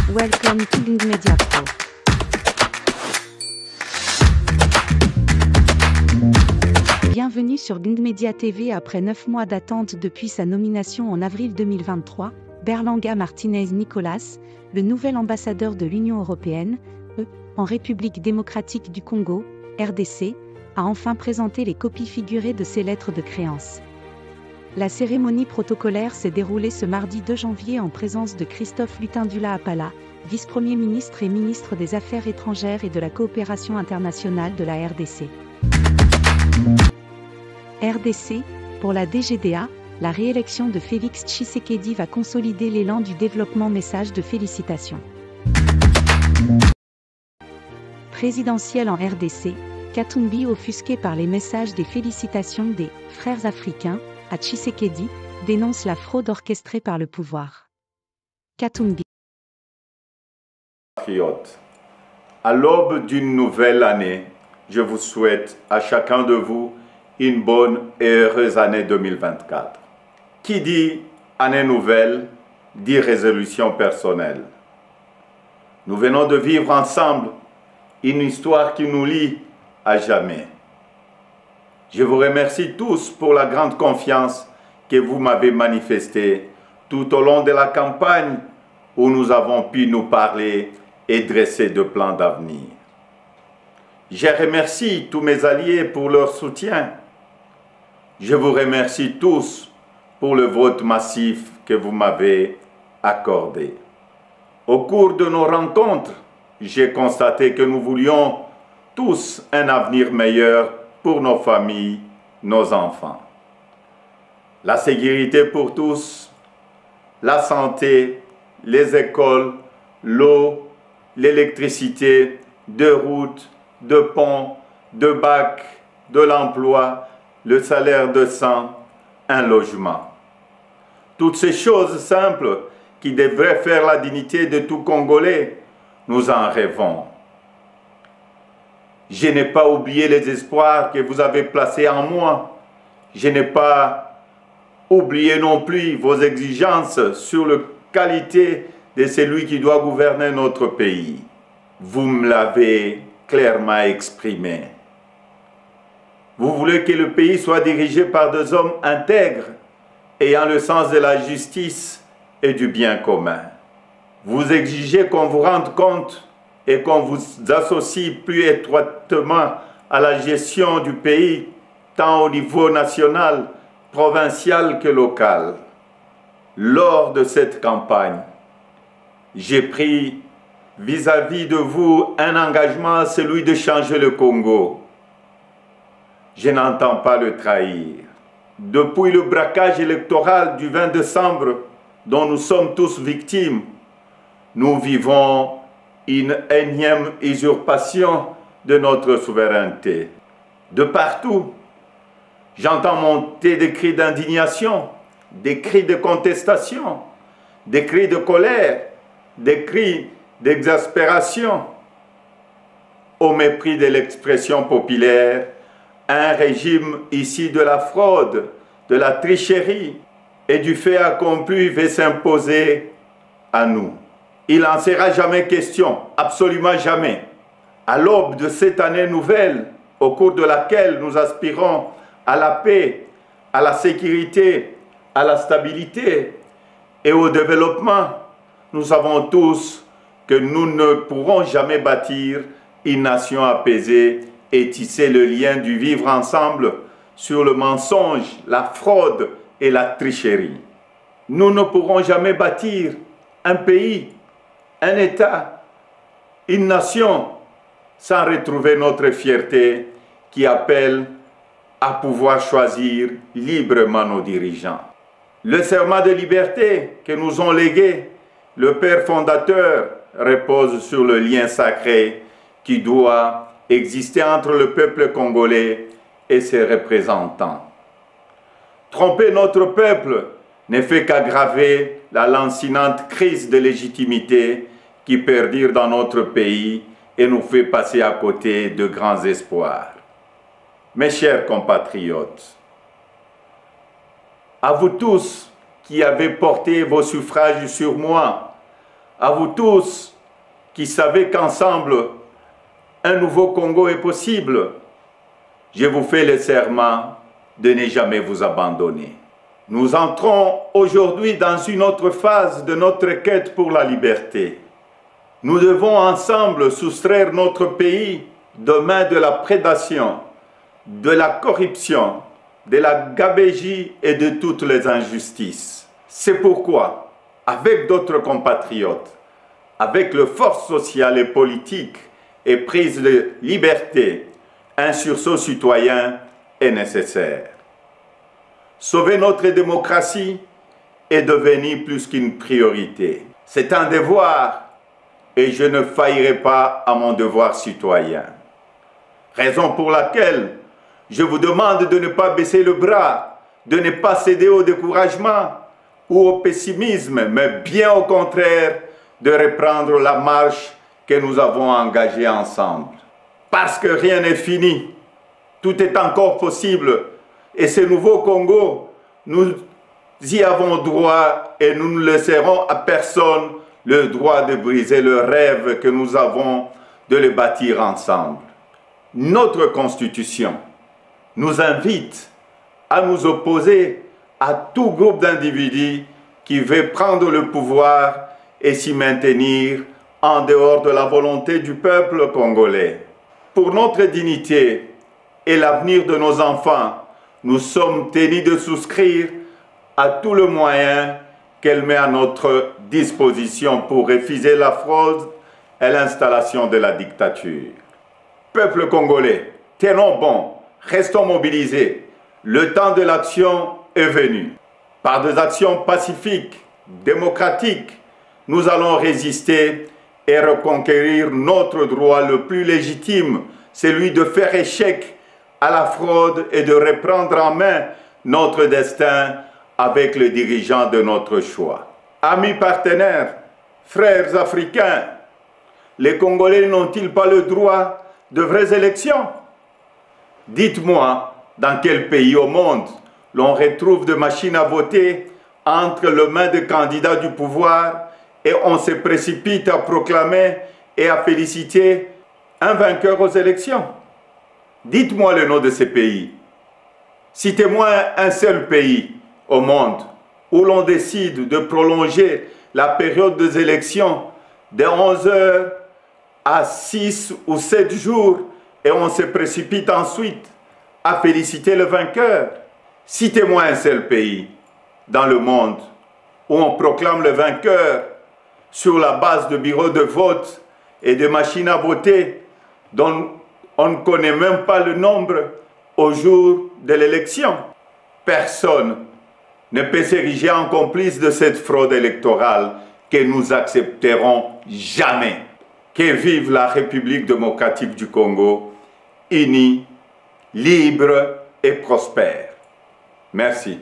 Welcome to Ging Media Pro. Bienvenue sur Ging Media TV. Après 9 mois d'attente depuis sa nomination en avril 2023, Berlanga Martinez Nicolas, le nouvel ambassadeur de l'Union européenne, en République démocratique du Congo, RDC, a enfin présenté les copies figurées de ses lettres de créance. La cérémonie protocolaire s'est déroulée ce mardi 2 janvier en présence de Christophe Lutindula Apala, vice-premier ministre et ministre des Affaires étrangères et de la coopération internationale de la RDC. RDC, pour la DGDA, la réélection de Félix Tshisekedi va consolider l'élan du développement. Message de félicitations. Présidentielle en RDC, Katumbi offusqué par les messages des félicitations des « frères africains » à Tshisekedi, dénonce la fraude orchestrée par le pouvoir. Katumbi. Patriotes, à l'aube d'une nouvelle année, je vous souhaite à chacun de vous une bonne et heureuse année 2024. Qui dit année nouvelle, dit résolution personnelle. Nous venons de vivre ensemble une histoire qui nous lie à jamais. Je vous remercie tous pour la grande confiance que vous m'avez manifestée tout au long de la campagne où nous avons pu nous parler et dresser de plans d'avenir. Je remercie tous mes alliés pour leur soutien. Je vous remercie tous pour le vote massif que vous m'avez accordé. Au cours de nos rencontres, j'ai constaté que nous voulions tous un avenir meilleur pour nos familles, nos enfants. La sécurité pour tous, la santé, les écoles, l'eau, l'électricité, de routes, de ponts, de bacs, de l'emploi, le salaire décent, un logement. Toutes ces choses simples qui devraient faire la dignité de tout Congolais, nous en rêvons. Je n'ai pas oublié les espoirs que vous avez placés en moi. Je n'ai pas oublié non plus vos exigences sur la qualité de celui qui doit gouverner notre pays. Vous me l'avez clairement exprimé. Vous voulez que le pays soit dirigé par des hommes intègres, ayant le sens de la justice et du bien commun. Vous exigez qu'on vous rende compte et qu'on vous associe plus étroitement à la gestion du pays, tant au niveau national, provincial que local. Lors de cette campagne, j'ai pris vis-à-vis de vous un engagement, celui de changer le Congo. Je n'entends pas le trahir. Depuis le braquage électoral du 20 décembre, dont nous sommes tous victimes, nous vivons une énième usurpation de notre souveraineté. De partout, j'entends monter des cris d'indignation, des cris de contestation, des cris de colère, des cris d'exaspération. Au mépris de l'expression populaire, un régime ici de la fraude, de la tricherie et du fait accompli veut s'imposer à nous. Il n'en sera jamais question, absolument jamais. À l'aube de cette année nouvelle, au cours de laquelle nous aspirons à la paix, à la sécurité, à la stabilité et au développement, nous savons tous que nous ne pourrons jamais bâtir une nation apaisée et tisser le lien du vivre ensemble sur le mensonge, la fraude et la tricherie. Nous ne pourrons jamais bâtir un pays, un État, une nation, sans retrouver notre fierté qui appelle à pouvoir choisir librement nos dirigeants. Le serment de liberté que nous ont légué le Père fondateur repose sur le lien sacré qui doit exister entre le peuple congolais et ses représentants. Tromper notre peuple ne fait qu'aggraver la lancinante crise de légitimité qui perdure dans notre pays et nous fait passer à côté de grands espoirs. Mes chers compatriotes, à vous tous qui avez porté vos suffrages sur moi, à vous tous qui savez qu'ensemble, un nouveau Congo est possible, je vous fais le serment de ne jamais vous abandonner. Nous entrons aujourd'hui dans une autre phase de notre quête pour la liberté. Nous devons ensemble soustraire notre pays demain de la prédation, de la corruption, de la gabegie et de toutes les injustices. C'est pourquoi, avec d'autres compatriotes, avec les forces sociales et politiques et prise de liberté, un sursaut citoyen est nécessaire. Sauver notre démocratie est devenu plus qu'une priorité. C'est un devoir et je ne faillirai pas à mon devoir citoyen. Raison pour laquelle je vous demande de ne pas baisser le bras, de ne pas céder au découragement ou au pessimisme, mais bien au contraire, de reprendre la marche que nous avons engagée ensemble. Parce que rien n'est fini, tout est encore possible. Et ce nouveau Congo, nous y avons droit et nous ne laisserons à personne le droit de briser le rêve que nous avons de le bâtir ensemble. Notre Constitution nous invite à nous opposer à tout groupe d'individus qui veut prendre le pouvoir et s'y maintenir en dehors de la volonté du peuple congolais. Pour notre dignité et l'avenir de nos enfants, nous sommes tenus de souscrire à tout le moyen qu'elle met à notre disposition pour refuser la fraude et l'installation de la dictature. Peuple congolais, tenons bon, restons mobilisés. Le temps de l'action est venu. Par des actions pacifiques, démocratiques, nous allons résister et reconquérir notre droit le plus légitime, celui de faire échec à la fraude et de reprendre en main notre destin avec les dirigeants de notre choix. Amis partenaires, frères africains, les Congolais n'ont-ils pas le droit de vraies élections? Dites-moi, dans quel pays au monde l'on retrouve des machines à voter entre les mains des candidats du pouvoir et on se précipite à proclamer et à féliciter un vainqueur aux élections? Dites-moi le nom de ces pays. Citez-moi un seul pays au monde où l'on décide de prolonger la période des élections de 11 heures à 6 ou 7 jours et on se précipite ensuite à féliciter le vainqueur. Citez-moi un seul pays dans le monde où on proclame le vainqueur sur la base de bureaux de vote et de machines à voter dont on ne connaît même pas le nombre au jour de l'élection. Personne ne peut s'ériger en complice de cette fraude électorale que nous accepterons jamais. Que vive la République démocratique du Congo, unie, libre et prospère. Merci.